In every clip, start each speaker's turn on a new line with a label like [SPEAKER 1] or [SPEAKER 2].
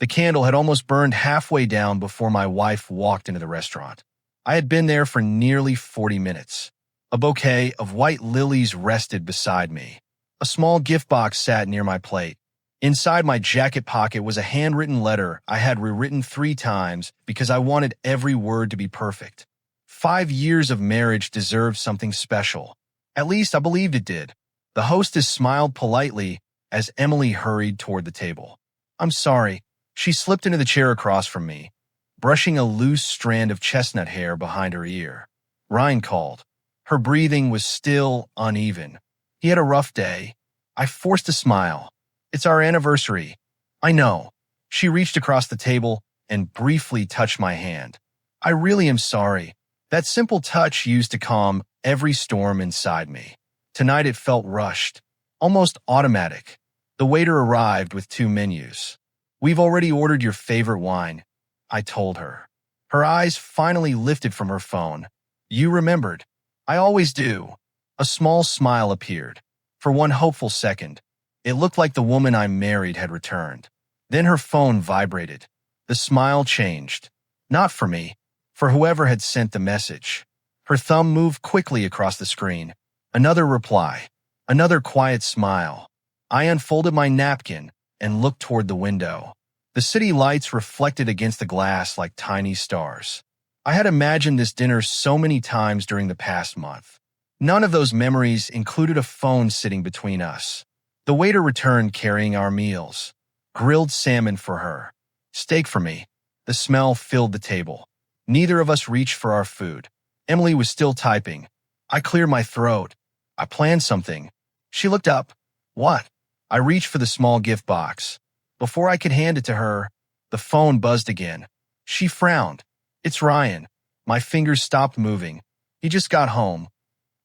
[SPEAKER 1] The candle had almost burned halfway down before my wife walked into the restaurant. I had been there for nearly 40 minutes. A bouquet of white lilies rested beside me. A small gift box sat near my plate. Inside my jacket pocket was a handwritten letter I had rewritten 3 times because I wanted every word to be perfect. 5 years of marriage deserved something special. At least I believed it did. The hostess smiled politely as Emily hurried toward the table. "I'm sorry." She slipped into the chair across from me, brushing a loose strand of chestnut hair behind her ear. Ryan called. Her breathing was still uneven. He had a rough day. I forced a smile. "It's our anniversary." "I know." She reached across the table and briefly touched my hand. "I really am sorry." That simple touch used to calm every storm inside me. Tonight it felt rushed, almost automatic. The waiter arrived with 2 menus. "We've already ordered your favorite wine," I told her. Her eyes finally lifted from her phone. "You remembered." "I always do." A small smile appeared. For one hopeful second, it looked like the woman I married had returned. Then her phone vibrated. The smile changed. Not for me, for whoever had sent the message. Her thumb moved quickly across the screen. Another reply. Another quiet smile. I unfolded my napkin and looked toward the window. The city lights reflected against the glass like tiny stars. I had imagined this dinner so many times during the past month. None of those memories included a phone sitting between us. The waiter returned carrying our meals. Grilled salmon for her. Steak for me. The smell filled the table. Neither of us reached for our food. Emily was still typing. I cleared my throat. I planned something. She looked up. "What?" I reached for the small gift box. Before I could hand it to her, the phone buzzed again. She frowned. "It's Ryan." My fingers stopped moving. He just got home.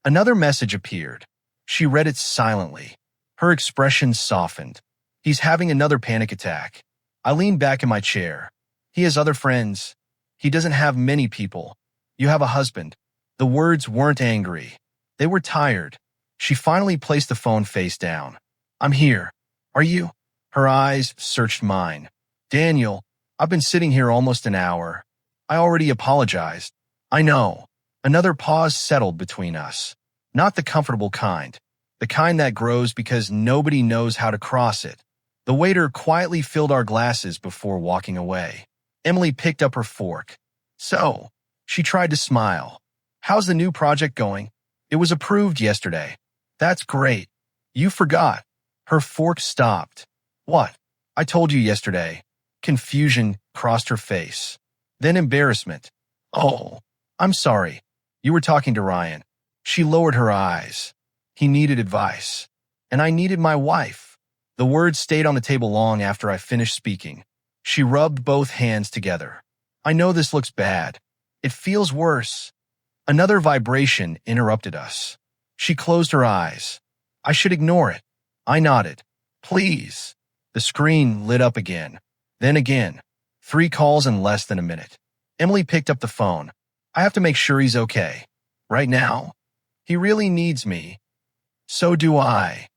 [SPEAKER 1] Another message appeared. She read it silently. Her expression softened. "He's having another panic attack." I leaned back in my chair. "He has other friends. He doesn't have many people. You have a husband." The words weren't angry. They were tired. She finally placed the phone face down. "I'm here. Are you?" Her eyes searched mine. "Daniel, I've been sitting here almost an hour. I already apologized." "I know." Another pause settled between us. Not the comfortable kind. The kind that grows because nobody knows how to cross it. The waiter quietly filled our glasses before walking away. Emily picked up her fork. "So," she tried to smile. "How's the new project going?" "It was approved yesterday." "That's great." "You forgot." Her fork stopped. "What?" "I told you yesterday." Confusion crossed her face. Then embarrassment. "Oh, I'm sorry. You were talking to Ryan." She lowered her eyes. "He needed advice. And I needed my wife." The words stayed on the table long after I finished speaking. She rubbed both hands together. "I know this looks bad. It feels worse." Another vibration interrupted us. She closed her eyes. "I should ignore it." I nodded. "Please." The screen lit up again. Then again. 3 calls in less than a minute. Emily picked up the phone. "I have to make sure he's okay." "Right now?" "He really needs me." "So do I."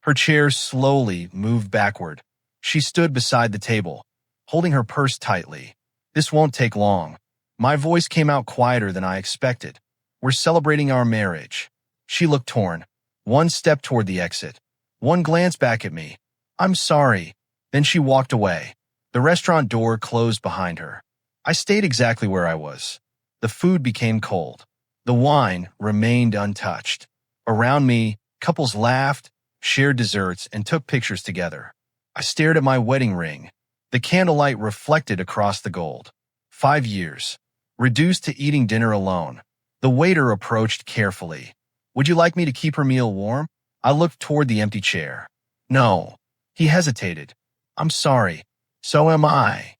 [SPEAKER 1] Her chair slowly moved backward. She stood beside the table, holding her purse tightly. "This won't take long." My voice came out quieter than I expected. "We're celebrating our marriage." She looked torn. One step toward the exit. One glance back at me. "I'm sorry." Then she walked away. The restaurant door closed behind her. I stayed exactly where I was. The food became cold. The wine remained untouched. Around me, couples laughed, shared desserts, and took pictures together. I stared at my wedding ring. The candlelight reflected across the gold. 5 years. Reduced to eating dinner alone. The waiter approached carefully. "Would you like me to keep her meal warm?" I looked toward the empty chair. "No." He hesitated. "I'm sorry." "So am I."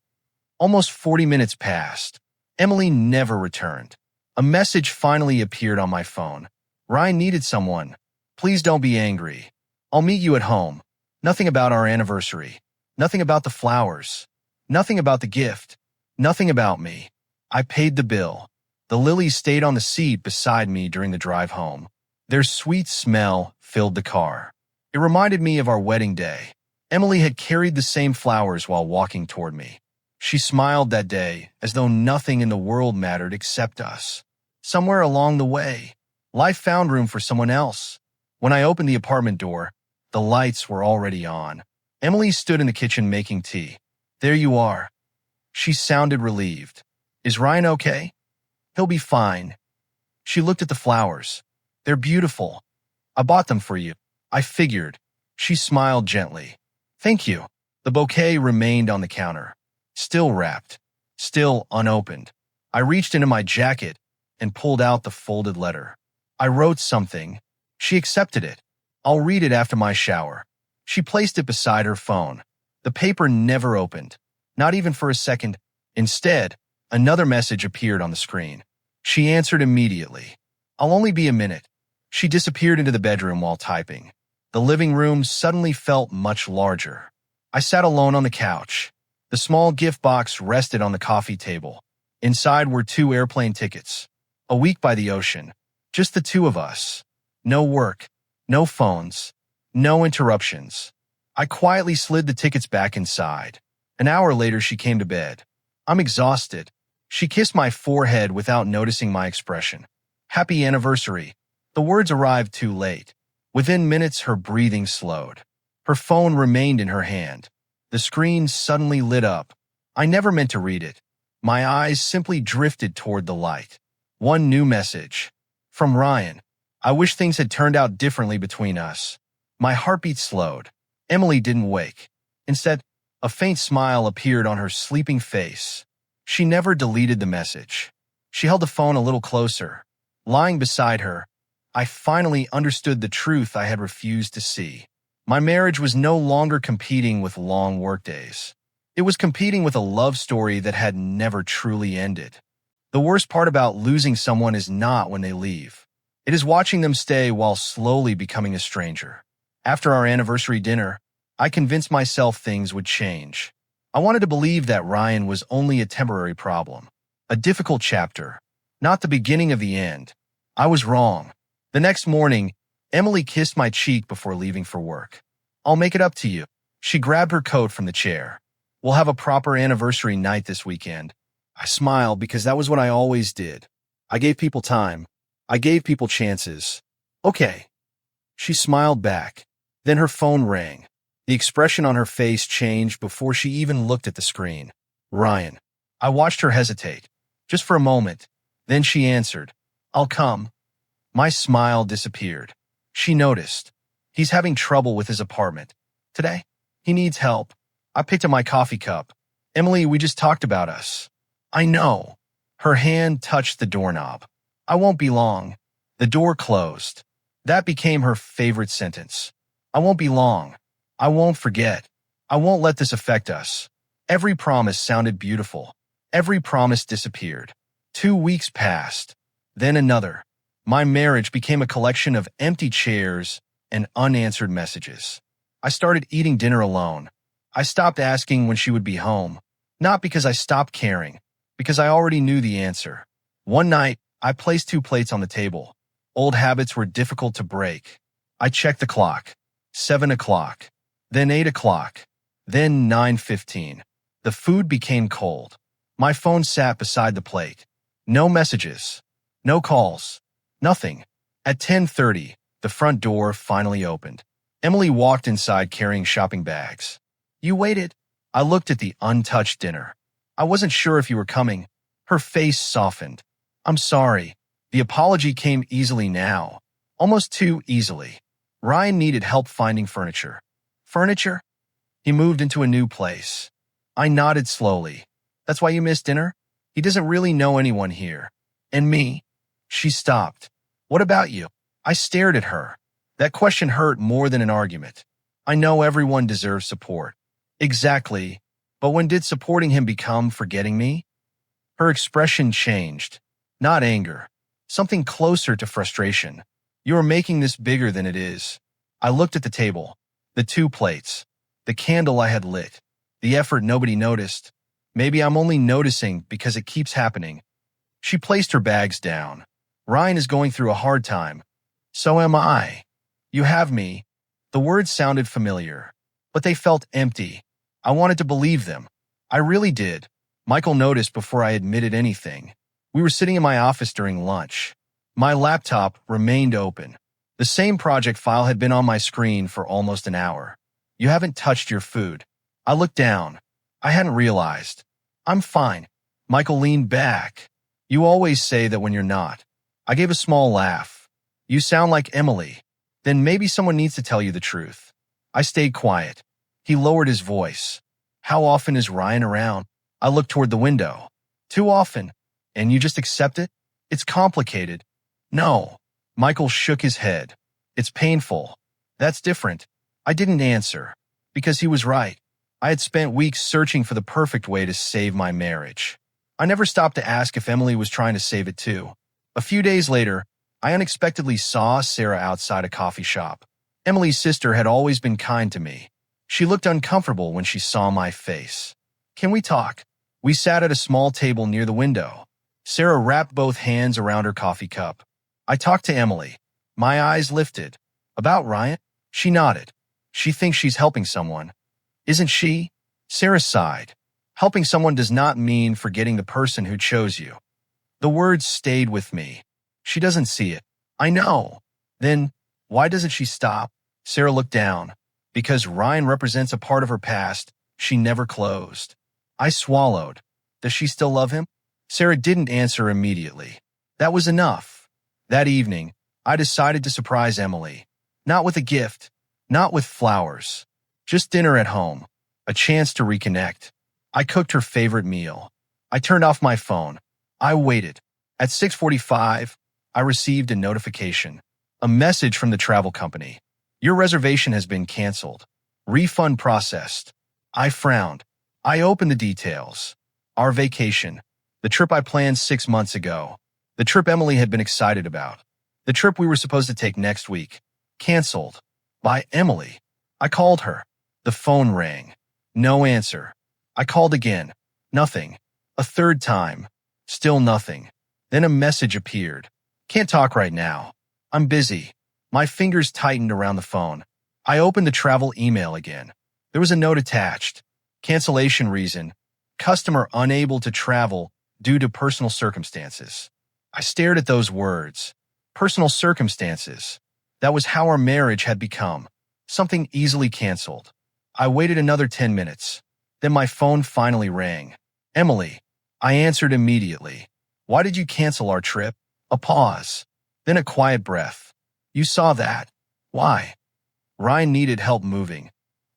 [SPEAKER 1] Almost 40 minutes passed. Emily never returned. A message finally appeared on my phone. "Ryan needed someone. Please don't be angry. I'll meet you at home." Nothing about our anniversary. Nothing about the flowers. Nothing about the gift. Nothing about me. I paid the bill. The lilies stayed on the seat beside me during the drive home. Their sweet smell filled the car. It reminded me of our wedding day. Emily had carried the same flowers while walking toward me. She smiled that day, as though nothing in the world mattered except us. Somewhere along the way, life found room for someone else. When I opened the apartment door, the lights were already on. Emily stood in the kitchen making tea. "There you are." She sounded relieved. "Is Ryan okay?" "He'll be fine." She looked at the flowers. "They're beautiful. I bought them for you." I figured. She smiled gently. "Thank you." The bouquet remained on the counter, still wrapped, still unopened. I reached into my jacket and pulled out the folded letter. I wrote something. She accepted it. "I'll read it after my shower." She placed it beside her phone. The paper never opened, not even for a second. Instead, another message appeared on the screen. She answered immediately. "I'll only be a minute." She disappeared into the bedroom while typing. The living room suddenly felt much larger. I sat alone on the couch. The small gift box rested on the coffee table. Inside were 2 airplane tickets. A week by the ocean. Just the 2 of us. No work. No phones. No interruptions. I quietly slid the tickets back inside. An hour later, she came to bed. "I'm exhausted." She kissed my forehead without noticing my expression. "Happy anniversary." The words arrived too late. Within minutes, her breathing slowed. Her phone remained in her hand. The screen suddenly lit up. I never meant to read it. My eyes simply drifted toward the light. One new message. From Ryan. "I wish things had turned out differently between us." My heartbeat slowed. Emily didn't wake. Instead, a faint smile appeared on her sleeping face. She never deleted the message. She held the phone a little closer. Lying beside her, I finally understood the truth I had refused to see. My marriage was no longer competing with long workdays. It was competing with a love story that had never truly ended. The worst part about losing someone is not when they leave. It is watching them stay while slowly becoming a stranger. After our anniversary dinner, I convinced myself things would change. I wanted to believe that Ryan was only a temporary problem, a difficult chapter, not the beginning of the end. I was wrong. The next morning, Emily kissed my cheek before leaving for work. "I'll make it up to you." She grabbed her coat from the chair. "We'll have a proper anniversary night this weekend." I smiled because that was what I always did. I gave people time. I gave people chances. "Okay." She smiled back. Then her phone rang. The expression on her face changed before she even looked at the screen. "Ryan." I watched her hesitate, just for a moment. Then she answered, "I'll come." My smile disappeared. She noticed. "He's having trouble with his apartment. Today, he needs help." I picked up my coffee cup. "Emily, we just talked about us." "I know." Her hand touched the doorknob. "I won't be long." The door closed. That became her favorite sentence. "I won't be long. I won't forget. I won't let this affect us." Every promise sounded beautiful. Every promise disappeared. 2 weeks passed. Then another. My marriage became a collection of empty chairs and unanswered messages. I started eating dinner alone. I stopped asking when she would be home. Not because I stopped caring, because I already knew the answer. One night, I placed 2 plates on the table. Old habits were difficult to break. I checked the clock. 7 o'clock. Then 8 o'clock. Then 9:15. The food became cold. My phone sat beside the plate. No messages. No calls. Nothing. At 10:30, the front door finally opened. Emily walked inside carrying shopping bags. "You waited." I looked at the untouched dinner. "I wasn't sure if you were coming." Her face softened. "I'm sorry." The apology came easily now. Almost too easily. Ryan needed help finding furniture. "Furniture?" "He moved into a new place." I nodded slowly. "That's why you missed dinner?" "He doesn't really know anyone here." "And me?" She stopped. "What about you?" I stared at her. That question hurt more than an argument. "I know everyone deserves support." "Exactly. But when did supporting him become forgetting me?" Her expression changed. Not anger. Something closer to frustration. "You are making this bigger than it is." I looked at the table. The 2 plates. The candle I had lit. The effort nobody noticed. Maybe I'm only noticing because it keeps happening. She placed her bags down. "Ryan is going through a hard time. So am I." "You have me." The words sounded familiar. but they felt empty. I wanted to believe them. I really did. Michael noticed before I admitted anything. We were sitting in my office during lunch. My laptop remained open. The same project file had been on my screen for almost an hour. You haven't touched your food. I looked down. I hadn't realized. I'm fine. Michael leaned back. You always say that when you're not. I gave a small laugh. You sound like Emily. Then maybe someone needs to tell you the truth. I stayed quiet. He lowered his voice. How often is Ryan around? I looked toward the window. Too often. And you just accept it? It's complicated. No. Michael shook his head. It's painful. That's different. I didn't answer. Because he was right. I had spent weeks searching for the perfect way to save my marriage. I never stopped to ask if Emily was trying to save it too. A few days later, I unexpectedly saw Sarah outside a coffee shop. Emily's sister had always been kind to me. She looked uncomfortable when she saw my face. Can we talk? We sat at a small table near the window. Sarah wrapped both hands around her coffee cup. I talked to Emily. My eyes lifted. About Ryan? She nodded. She thinks she's helping someone. Isn't she? Sarah sighed. Helping someone does not mean forgetting the person who chose you. The words stayed with me. She doesn't see it. I know. Then, why doesn't she stop? Sarah looked down. Because Ryan represents a part of her past she never closed. I swallowed. Does she still love him? Sarah didn't answer immediately. That was enough. That evening, I decided to surprise Emily. Not with a gift. Not with flowers. Just dinner at home. A chance to reconnect. I cooked her favorite meal. I turned off my phone. I waited. At 6:45, I received a notification. A message from the travel company. Your reservation has been canceled. Refund processed. I frowned. I opened the details. Our vacation. The trip I planned 6 months ago. The trip Emily had been excited about. The trip we were supposed to take next week. Canceled. By Emily. I called her. The phone rang. No answer. I called again. Nothing. A third time. Still nothing. Then a message appeared. Can't talk right now. I'm busy. My fingers tightened around the phone. I opened the travel email again. There was a note attached. Cancellation reason. Customer unable to travel due to personal circumstances. I stared at those words. Personal circumstances. That was how our marriage had become. Something easily canceled. I waited another 10 minutes. Then my phone finally rang. Emily. I answered immediately. Why did you cancel our trip? A pause. Then a quiet breath. You saw that. Why? Ryan needed help moving.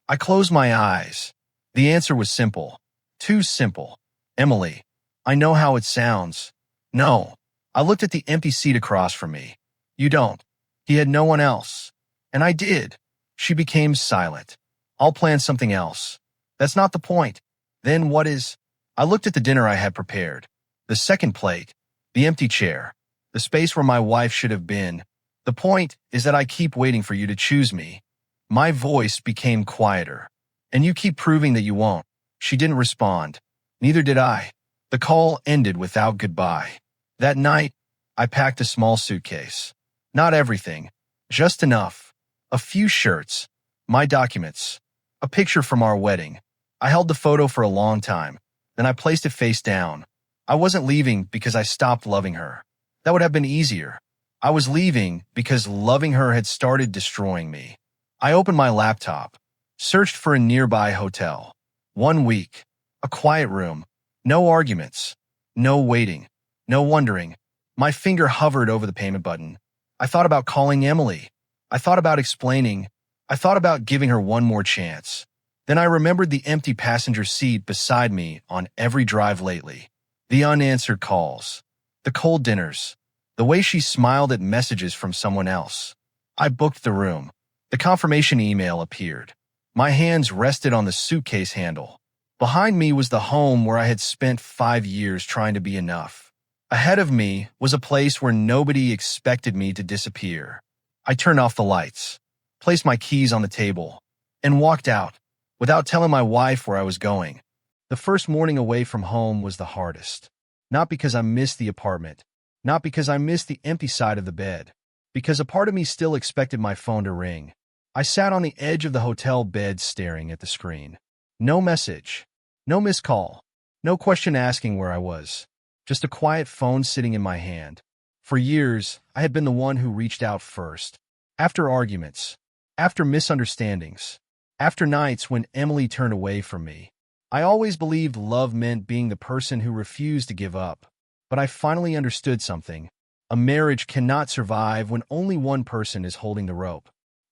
[SPEAKER 1] I closed my eyes. The answer was simple. Too simple. Emily. I know how it sounds. No. I looked at the empty seat across from me. You don't. He had no one else. And I did. She became silent. I'll plan something else. That's not the point. Then what is? I looked at the dinner I had prepared. The second plate. The empty chair. The space where my wife should have been. The point is that I keep waiting for you to choose me. My voice became quieter. And you keep proving that you won't. She didn't respond. Neither did I. The call ended without goodbye. That night, I packed a small suitcase. Not everything. Just enough. A few shirts. My documents. A picture from our wedding. I held the photo for a long time. Then I placed it face down. I wasn't leaving because I stopped loving her. That would have been easier. I was leaving because loving her had started destroying me. I opened my laptop. Searched for a nearby hotel. 1 week. A quiet room. No arguments. No waiting. No wondering. My finger hovered over the payment button. I thought about calling Emily. I thought about explaining. I thought about giving her one more chance. Then I remembered the empty passenger seat beside me on every drive lately. The unanswered calls. The cold dinners. The way she smiled at messages from someone else. I booked the room. The confirmation email appeared. My hands rested on the suitcase handle. Behind me was the home where I had spent 5 years trying to be enough. Ahead of me was a place where nobody expected me to disappear. I turned off the lights, placed my keys on the table, and walked out, without telling my wife where I was going. The first morning away from home was the hardest. Not because I missed the apartment, not because I missed the empty side of the bed, because a part of me still expected my phone to ring. I sat on the edge of the hotel bed staring at the screen. No message. No missed call. No question asking where I was. Just a quiet phone sitting in my hand. For years, I had been the one who reached out first. After arguments. After misunderstandings. After nights when Emily turned away from me. I always believed love meant being the person who refused to give up. But I finally understood something. A marriage cannot survive when only one person is holding the rope.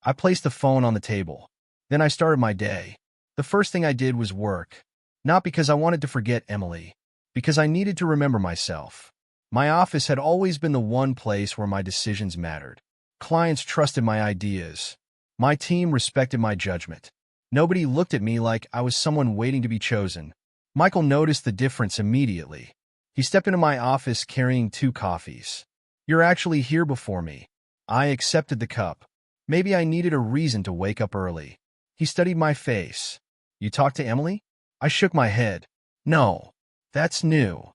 [SPEAKER 1] I placed the phone on the table. Then I started my day. The first thing I did was work. Not because I wanted to forget Emily. Because I needed to remember myself. My office had always been the one place where my decisions mattered. Clients trusted my ideas. My team respected my judgment. Nobody looked at me like I was someone waiting to be chosen. Michael noticed the difference immediately. He stepped into my office carrying 2 coffees. "You're actually here before me." I accepted the cup. Maybe I needed a reason to wake up early. He studied my face. "You talked to Emily?" I shook my head. "No, that's new."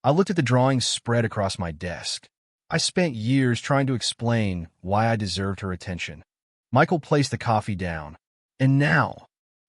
[SPEAKER 1] I looked at the drawings spread across my desk. I spent years trying to explain why I deserved her attention. Michael placed the coffee down. "And now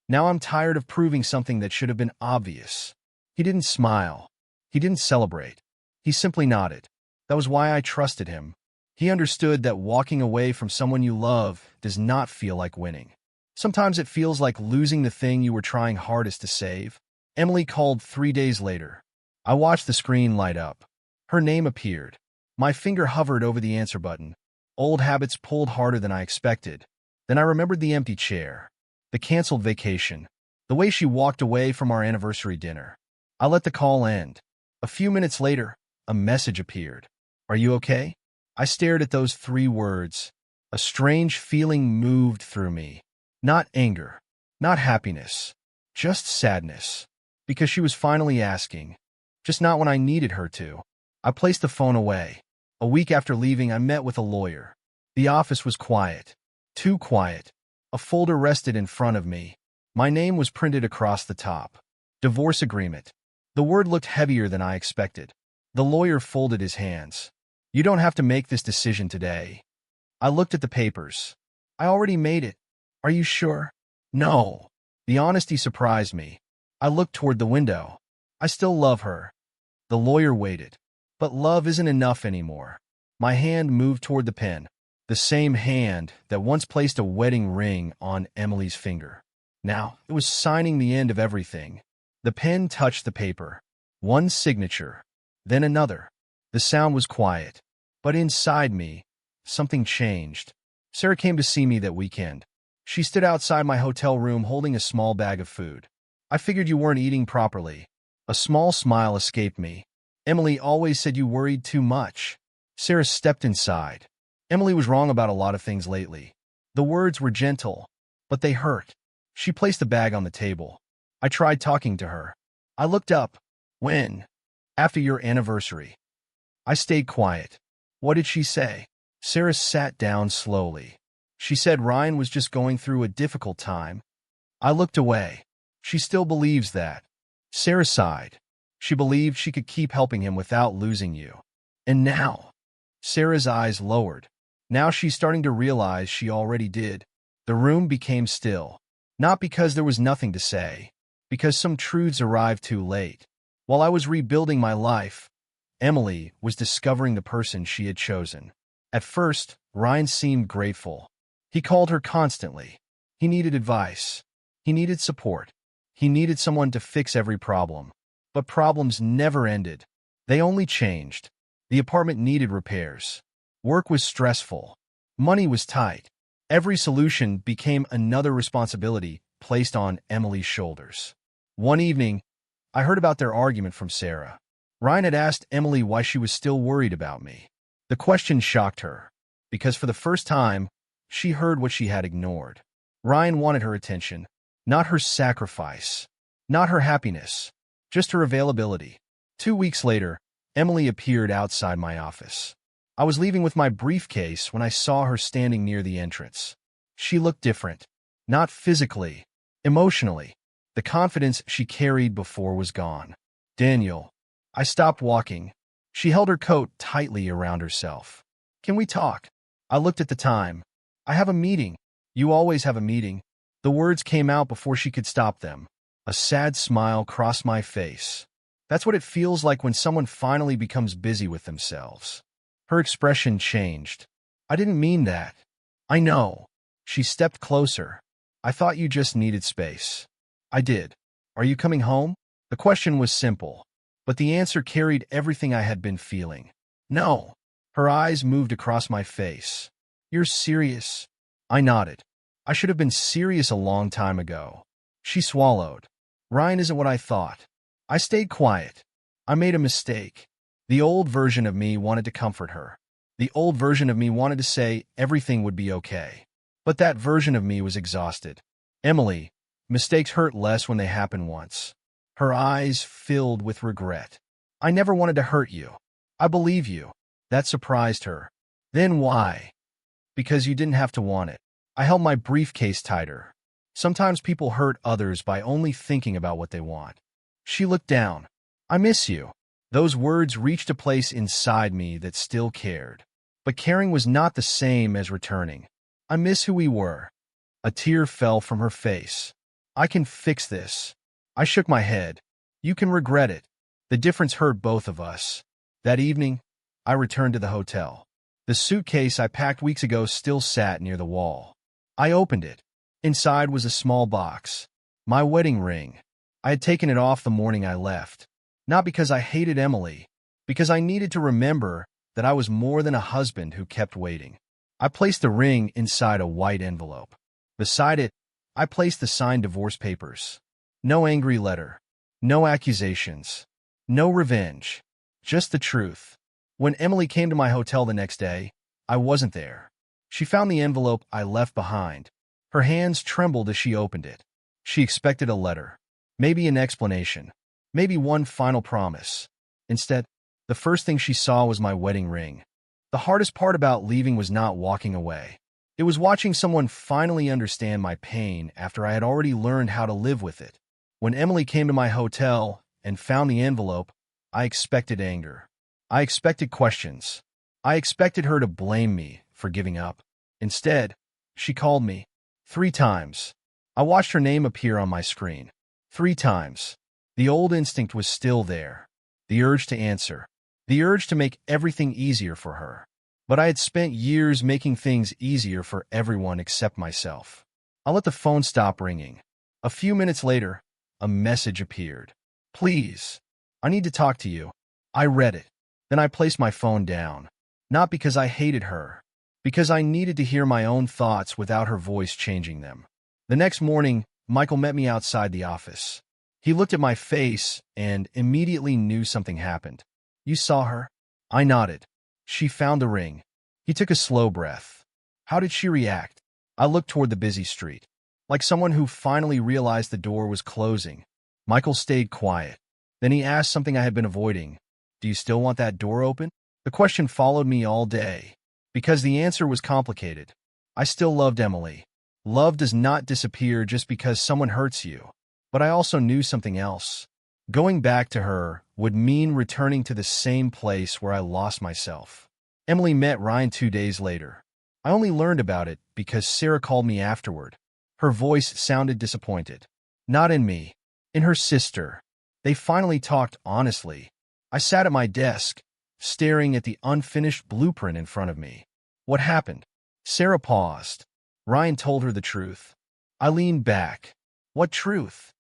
[SPEAKER 1] I'm tired of proving something that should have been obvious." He didn't smile. He didn't celebrate. He simply nodded. That was why I trusted him. He understood that walking away from someone you love does not feel like winning. Sometimes it feels like losing the thing you were trying hardest to save. Emily called 3 days later. I watched the screen light up. Her name appeared. My finger hovered over the answer button. Old habits pulled harder than I expected. Then I remembered the empty chair, the canceled vacation, the way she walked away from our anniversary dinner. I let the call end. A few minutes later, a message appeared. "Are you okay?" I stared at those 3 words. A strange feeling moved through me. Not anger, not happiness, just sadness. Because she was finally asking. Just not when I needed her to. I placed the phone away. A week after leaving, I met with a lawyer. The office was quiet. Too quiet. A folder rested in front of me. My name was printed across the top. Divorce agreement. The word looked heavier than I expected. The lawyer folded his hands. "You don't have to make this decision today." I looked at the papers. "I already made it." "Are you sure?" "No." The honesty surprised me. I looked toward the window. "I still love her." The lawyer waited. "But love isn't enough anymore." My hand moved toward the pen. The same hand that once placed a wedding ring on Emily's finger. Now, it was signing the end of everything. The pen touched the paper. One signature. Then another. The sound was quiet. But inside me, something changed. Sarah came to see me that weekend. She stood outside my hotel room holding a small bag of food. "I figured you weren't eating properly." A small smile escaped me. "Emily always said you worried too much." Sarah stepped inside. Emily was wrong about a lot of things lately. The words were gentle, but they hurt. She placed the bag on the table. I tried talking to her. I looked up. "When?" "After your anniversary." I stayed quiet. "What did she say?" Sarah sat down slowly. "She said Ryan was just going through a difficult time." I looked away. "She still believes that." Sarah sighed. "She believed she could keep helping him without losing you." "And now?" Sarah's eyes lowered. Now she's starting to realize she already did. The room became still. Not because there was nothing to say. Because some truths arrived too late. While I was rebuilding my life, Emily was discovering the person she had chosen. At first, Ryan seemed grateful. He called her constantly. He needed advice. He needed support. He needed someone to fix every problem. But problems never ended. They only changed. The apartment needed repairs. Work was stressful. Money was tight. Every solution became another responsibility placed on Emily's shoulders. One evening, I heard about their argument from Sarah. Ryan had asked Emily why she was still worried about me. The question shocked her, because for the first time, she heard what she had ignored. Ryan wanted her attention, not her sacrifice, not her happiness, just her availability. 2 weeks later, Emily appeared outside my office. I was leaving with my briefcase when I saw her standing near the entrance. She looked different, not physically, emotionally. The confidence she carried before was gone. "Daniel." I stopped walking. She held her coat tightly around herself. "Can we talk?" I looked at the time. "I have a meeting." You always have a meeting." The words came out before she could stop them. A sad smile crossed my face. That's what it feels like when someone finally becomes busy with themselves. Her expression changed. "I didn't mean that." "I know." She stepped closer. "I thought you just needed space." "I did. Are you coming home?" The question was simple, but the answer carried everything I had been feeling. "No." Her eyes moved across my face. "You're serious?" I nodded. "I should have been serious a long time ago." She swallowed. "Ryan isn't what I thought." I stayed quiet. I made a mistake. The old version of me wanted to comfort her. The old version of me wanted to say everything would be okay. But that version of me was exhausted. "Emily, mistakes hurt less when they happen once." Her eyes filled with regret. "I never wanted to hurt you. I believe you." That surprised her. "Then why?" "Because you didn't have to want it." I held my briefcase tighter. Sometimes people hurt others by only thinking about what they want. She looked down. "I miss you." Those words reached a place inside me that still cared. But caring was not the same as returning. "I miss who we were." A tear fell from her face. "I can fix this." I shook my head. "You can regret it." The difference hurt both of us. That evening, I returned to the hotel. The suitcase I packed weeks ago still sat near the wall. I opened it. Inside was a small box. My wedding ring. I had taken it off the morning I left. Not because I hated Emily, because I needed to remember that I was more than a husband who kept waiting. I placed the ring inside a white envelope. Beside it, I placed the signed divorce papers. No angry letter. No accusations. No revenge. Just the truth. When Emily came to my hotel the next day, I wasn't there. She found the envelope I left behind. Her hands trembled as she opened it. She expected a letter. Maybe an explanation. Maybe one final promise. Instead, the first thing she saw was my wedding ring. The hardest part about leaving was not walking away. It was watching someone finally understand my pain after I had already learned how to live with it. When Emily came to my hotel and found the envelope, I expected anger. I expected questions. I expected her to blame me for giving up. Instead, she called me 3 times. I watched her name appear on my screen. 3 times. The old instinct was still there. The urge to answer. The urge to make everything easier for her. But I had spent years making things easier for everyone except myself. I let the phone stop ringing. A few minutes later, a message appeared. "Please, I need to talk to you." I read it. Then I placed my phone down. Not because I hated her. Because I needed to hear my own thoughts without her voice changing them. The next morning, Michael met me outside the office. He looked at my face and immediately knew something happened. "You saw her?" I nodded. "She found the ring." He took a slow breath. "How did she react?" I looked toward the busy street. Like someone who finally realized the door was closing. Michael stayed quiet. Then he asked something I had been avoiding. "Do you still want that door open?" The question followed me all day. Because the answer was complicated. I still loved Emily. Love does not disappear just because someone hurts you. But I also knew something else. Going back to her would mean returning to the same place where I lost myself. Emily met Ryan 2 days later. I only learned about it because Sarah called me afterward. Her voice sounded disappointed. Not in me. In her sister. They finally talked honestly. I sat at my desk, staring at the unfinished blueprint in front of me. "What happened?" Sarah paused. Ryan told her the truth. I leaned back. What truth?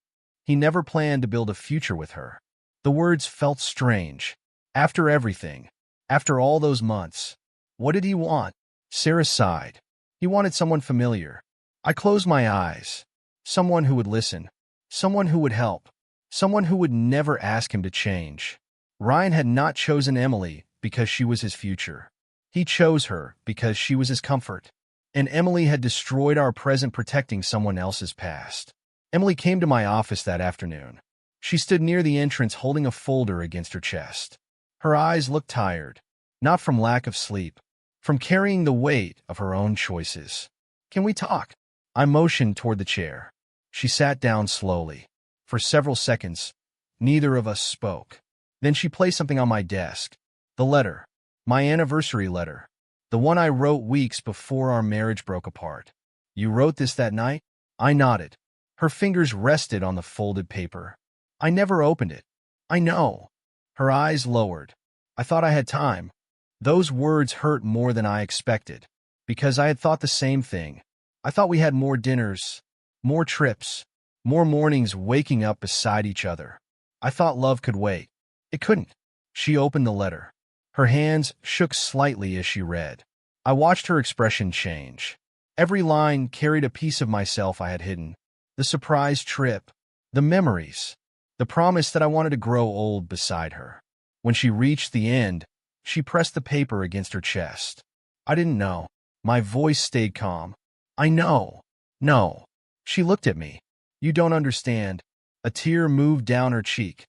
[SPEAKER 1] He never planned to build a future with her. The words felt strange. After everything. After all those months. What did he want? Sarah sighed. He wanted someone familiar. I closed my eyes. Someone who would listen. Someone who would help. Someone who would never ask him to change. Ryan had not chosen Emily because she was his future. He chose her because she was his comfort. And Emily had destroyed our present protecting someone else's past. Emily came to my office that afternoon. She stood near the entrance holding a folder against her chest. Her eyes looked tired, not from lack of sleep, from carrying the weight of her own choices. "Can we talk?" I motioned toward the chair. She sat down slowly. For several seconds, neither of us spoke. Then she placed something on my desk. The letter. My anniversary letter. The one I wrote weeks before our marriage broke apart. You wrote this that night? I nodded. Her fingers rested on the folded paper. I never opened it. I know. Her eyes lowered. I thought I had time. Those words hurt more than I expected, because I had thought the same thing. I thought we had more dinners, more trips, more mornings waking up beside each other. I thought love could wait. It couldn't. She opened the letter. Her hands shook slightly as she read. I watched her expression change. Every line carried a piece of myself I had hidden. The surprise trip, the memories, the promise that I wanted to grow old beside her. When she reached the end, she pressed the paper against her chest. I didn't know. My voice stayed calm. I know. No. She looked at me. You don't understand. A tear moved down her cheek.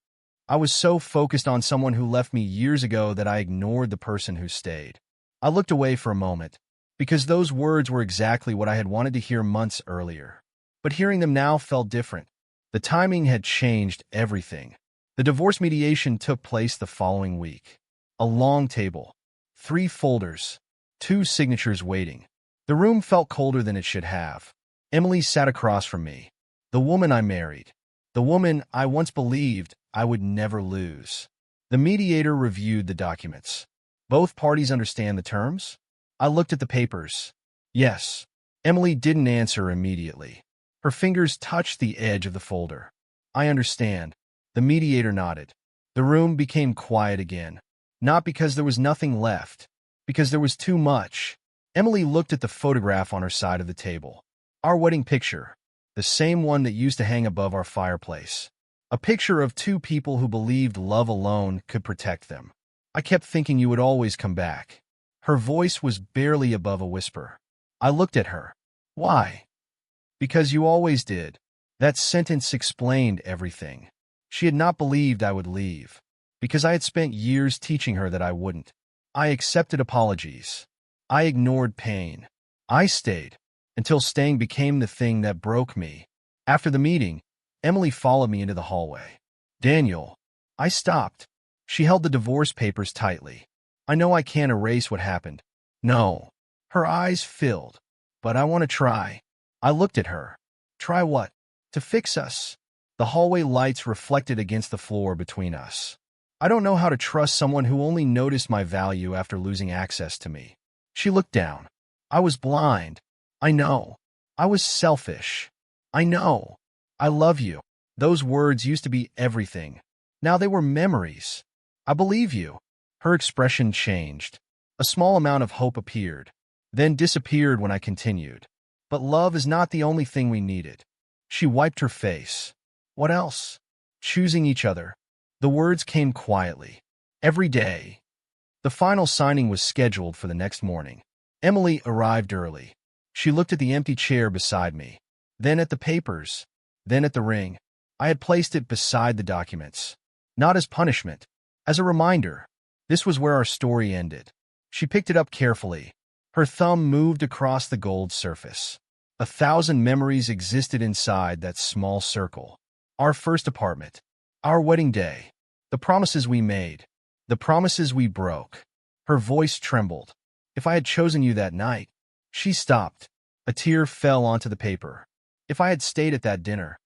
[SPEAKER 1] I was so focused on someone who left me years ago that I ignored the person who stayed. I looked away for a moment, because those words were exactly what I had wanted to hear months earlier. But hearing them now felt different. The timing had changed everything. The divorce mediation took place the following week. A long table, 3 folders, 2 signatures waiting. The room felt colder than it should have. Emily sat across from me. The woman I married. The woman I once believed I would never lose. The mediator reviewed the documents. Both parties understand the terms? I looked at the papers. Yes. Emily didn't answer immediately. Her fingers touched the edge of the folder. I understand. The mediator nodded. The room became quiet again. Not because there was nothing left, because there was too much. Emily looked at the photograph on her side of the table. Our wedding picture, the same one that used to hang above our fireplace. A picture of 2 people who believed love alone could protect them. I kept thinking you would always come back. Her voice was barely above a whisper. I looked at her. Why? Because you always did. That sentence explained everything. She had not believed I would leave, because I had spent years teaching her that I wouldn't. I accepted apologies. I ignored pain. I stayed, until staying became the thing that broke me. After the meeting, Emily followed me into the hallway. Daniel. I stopped. She held the divorce papers tightly. I know I can't erase what happened. No. Her eyes filled. But I want to try. I looked at her. Try what? To fix us. The hallway lights reflected against the floor between us. I don't know how to trust someone who only noticed my value after losing access to me. She looked down. I was blind. I know. I was selfish. I know. I love you. Those words used to be everything. Now they were memories. I believe you. Her expression changed. A small amount of hope appeared, then disappeared when I continued. But love is not the only thing we needed. She wiped her face. What else? Choosing each other. The words came quietly. Every day. The final signing was scheduled for the next morning. Emily arrived early. She looked at the empty chair beside me, then at the papers, then at the ring. I had placed it beside the documents. Not as punishment, as a reminder. This was where our story ended. She picked it up carefully. Her thumb moved across the gold surface. 1,000 memories existed inside that small circle. Our first apartment. Our wedding day. The promises we made. The promises we broke. Her voice trembled. If I had chosen you that night. She stopped. A tear fell onto the paper. If I had stayed at that dinner.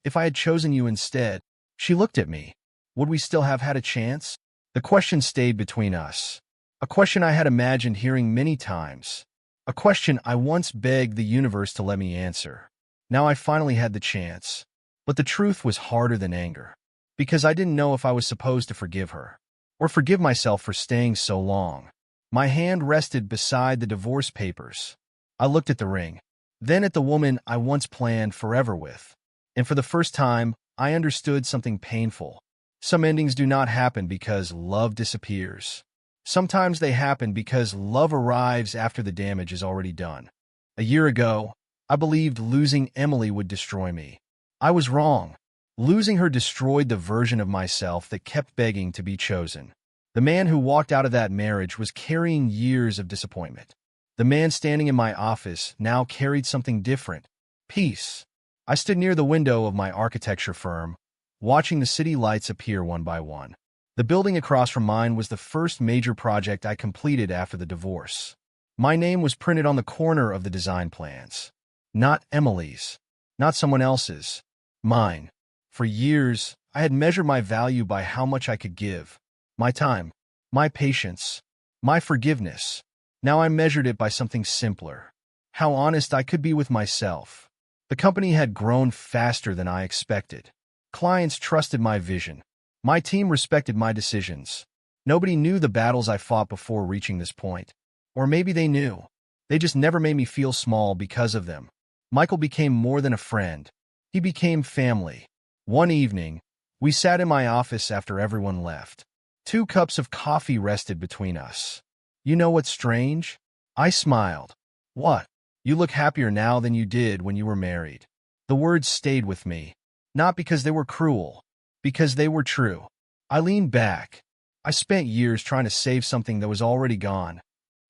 [SPEAKER 1] If I had chosen you instead. She looked at me. Would we still have had a chance? The question stayed between us. A question I had imagined hearing many times. A question I once begged the universe to let me answer. Now I finally had the chance. But the truth was harder than anger. Because I didn't know if I was supposed to forgive her. Or forgive myself for staying so long. My hand rested beside the divorce papers. I looked at the ring. Then at the woman I once planned forever with. And for the first time, I understood something painful. Some endings do not happen because love disappears. Sometimes they happen because love arrives after the damage is already done. A year ago, I believed losing Emily would destroy me. I was wrong. Losing her destroyed the version of myself that kept begging to be chosen. The man who walked out of that marriage was carrying years of disappointment. The man standing in my office now carried something different. Peace. I stood near the window of my architecture firm, watching the city lights appear one by one. The building across from mine was the first major project I completed after the divorce. My name was printed on the corner of the design plans. Not Emily's. Not someone else's. Mine. For years, I had measured my value by how much I could give. My time. My patience. My forgiveness. Now I measured it by something simpler. How honest I could be with myself. The company had grown faster than I expected. Clients trusted my vision. My team respected my decisions. Nobody knew the battles I fought before reaching this point. Or maybe they knew. They just never made me feel small because of them. Michael became more than a friend. He became family. One evening, we sat in my office after everyone left. 2 cups of coffee rested between us. You know what's strange? I smiled. What? You look happier now than you did when you were married. The words stayed with me. Not because they were cruel. Because they were true. I leaned back. I spent years trying to save something that was already gone.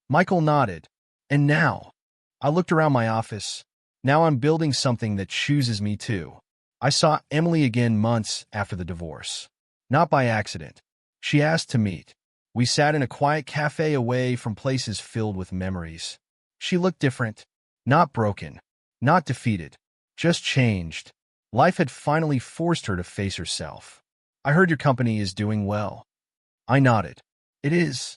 [SPEAKER 1] Michael nodded. And now? I looked around my office. Now I'm building something that chooses me too. I saw Emily again months after the divorce. Not by accident. She asked to meet. We sat in a quiet cafe away from places filled with memories. She looked different. Not broken. Not defeated. Just changed. Life had finally forced her to face herself. I heard your company is doing well. I nodded. It is.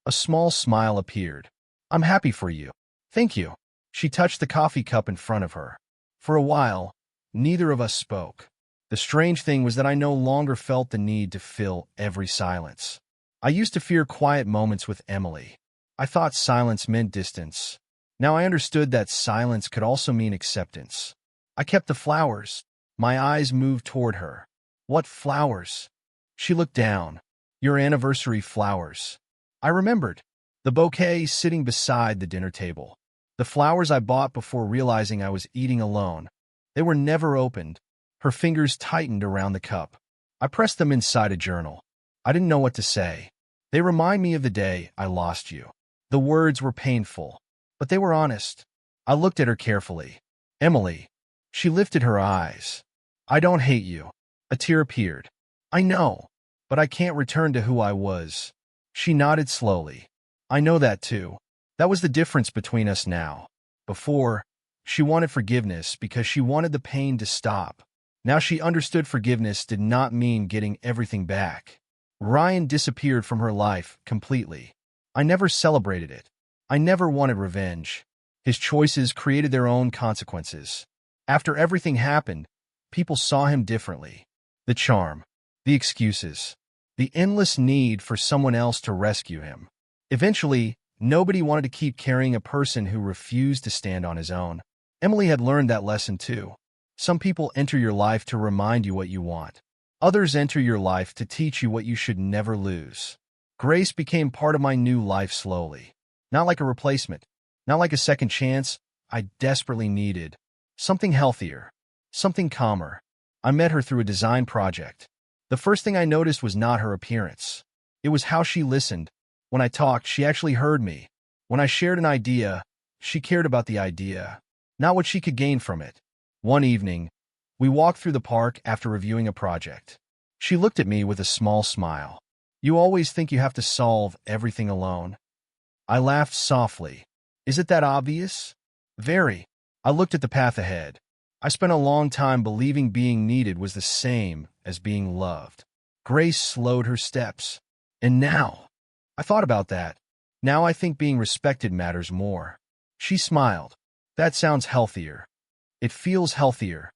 [SPEAKER 1] A small smile appeared. I'm happy for you. Thank you. She touched the coffee cup in front of her. For a while, neither of us spoke. The strange thing was that I no longer felt the need to fill every silence. I used to fear quiet moments with Emily. I thought silence meant distance. Now I understood that silence could also mean acceptance. I kept the flowers. My eyes moved toward her. What flowers? She looked down. Your anniversary flowers. I remembered. The bouquet sitting beside the dinner table. The flowers I bought before realizing I was eating alone. They were never opened. Her fingers tightened around the cup. I pressed them inside a journal. I didn't know what to say. They remind me of the day I lost you. The words were painful, but they were honest. I looked at her carefully. Emily. She lifted her eyes. I don't hate you. A tear appeared. I know, but I can't return to who I was. She nodded slowly. I know that too. That was the difference between us now. Before, she wanted forgiveness because she wanted the pain to stop. Now she understood forgiveness did not mean getting everything back. Ryan disappeared from her life completely. I never celebrated it. I never wanted revenge. His choices created their own consequences. After everything happened, people saw him differently. The charm, the excuses, the endless need for someone else to rescue him. Eventually, nobody wanted to keep carrying a person who refused to stand on his own. Emily had learned that lesson too. Some people enter your life to remind you what you want. Others enter your life to teach you what you should never lose. Grace became part of my new life slowly. Not like a replacement, not like a second chance. I desperately needed something healthier, something calmer. I met her through a design project. The first thing I noticed was not her appearance. It was how she listened. When I talked, she actually heard me. When I shared an idea, she cared about the idea, not what she could gain from it. One evening, we walked through the park after reviewing a project. She looked at me with a small smile. You always think you have to solve everything alone. I laughed softly. Is it that obvious? Very. I looked at the path ahead. I spent a long time believing being needed was the same as being loved. Grace slowed her steps. And now, I thought about that. Now I think being respected matters more. She smiled. That sounds healthier. It feels healthier.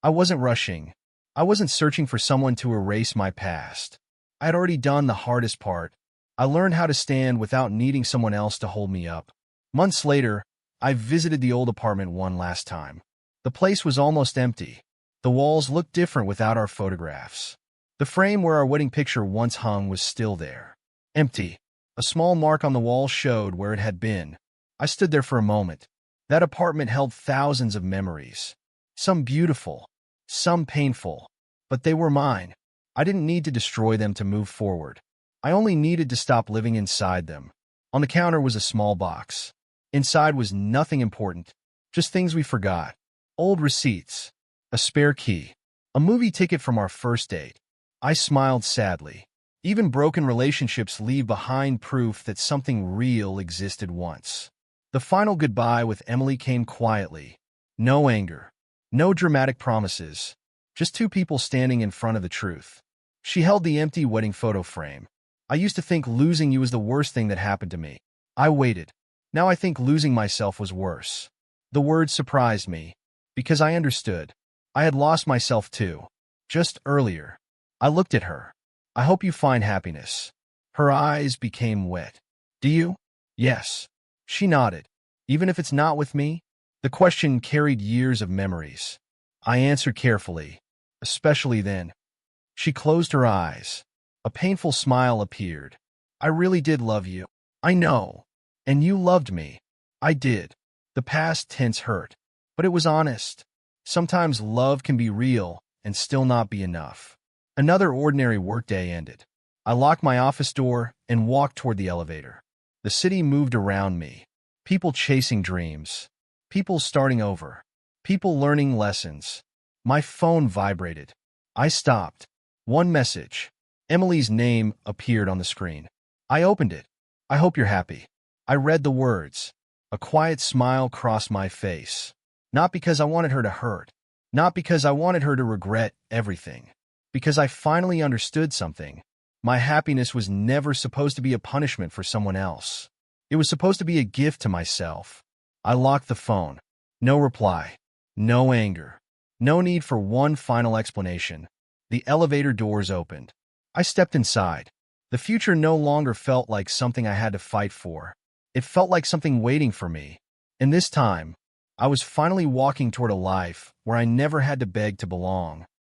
[SPEAKER 1] I wasn't rushing. I wasn't searching for someone to erase my past. I had already done the hardest part. I learned how to stand without needing someone else to hold me up. Months later, I visited the old apartment one last time. The place was almost empty. The walls looked different without our photographs. The frame where our wedding picture once hung was still there. Empty. A small mark on the wall showed where it had been. I stood there for a moment. That apartment held thousands of memories. Some beautiful, some painful, but they were mine. I didn't need to destroy them to move forward. I only needed to stop living inside them. On the counter was a small box. Inside was nothing important, just things we forgot. Old receipts, a spare key, a movie ticket from our first date. I smiled sadly. Even broken relationships leave behind proof that something real existed once. The final goodbye with Emily came quietly. No anger. No dramatic promises. Just two people standing in front of the truth. She held the empty wedding photo frame. I used to think losing you was the worst thing that happened to me. I waited. Now I think losing myself was worse. The words surprised me, because I understood. I had lost myself too. Just earlier. I looked at her. I hope you find happiness. Her eyes became wet. Do you? Yes. She nodded. Even if it's not with me? The question carried years of memories. I answered carefully, especially then. She closed her eyes. A painful smile appeared. I really did love you. I know. And you loved me. I did. The past tense hurt. But it was honest. Sometimes love can be real and still not be enough. Another ordinary workday ended. I locked my office door and walked toward the elevator. The city moved around me. People chasing dreams. People starting over. People learning lessons. My phone vibrated. I stopped. One message. Emily's name appeared on the screen. I opened it. I hope you're happy. I read the words. A quiet smile crossed my face. Not because I wanted her to hurt. Not because I wanted her to regret everything. Because I finally understood something. My happiness was never supposed to be a punishment for someone else. It was supposed to be a gift to myself. I locked the phone. No reply. No anger. No need for one final explanation. The elevator doors opened. I stepped inside. The future no longer felt like something I had to fight for. It felt like something waiting for me. And this time, I was finally walking toward a life where I never had to beg to belong.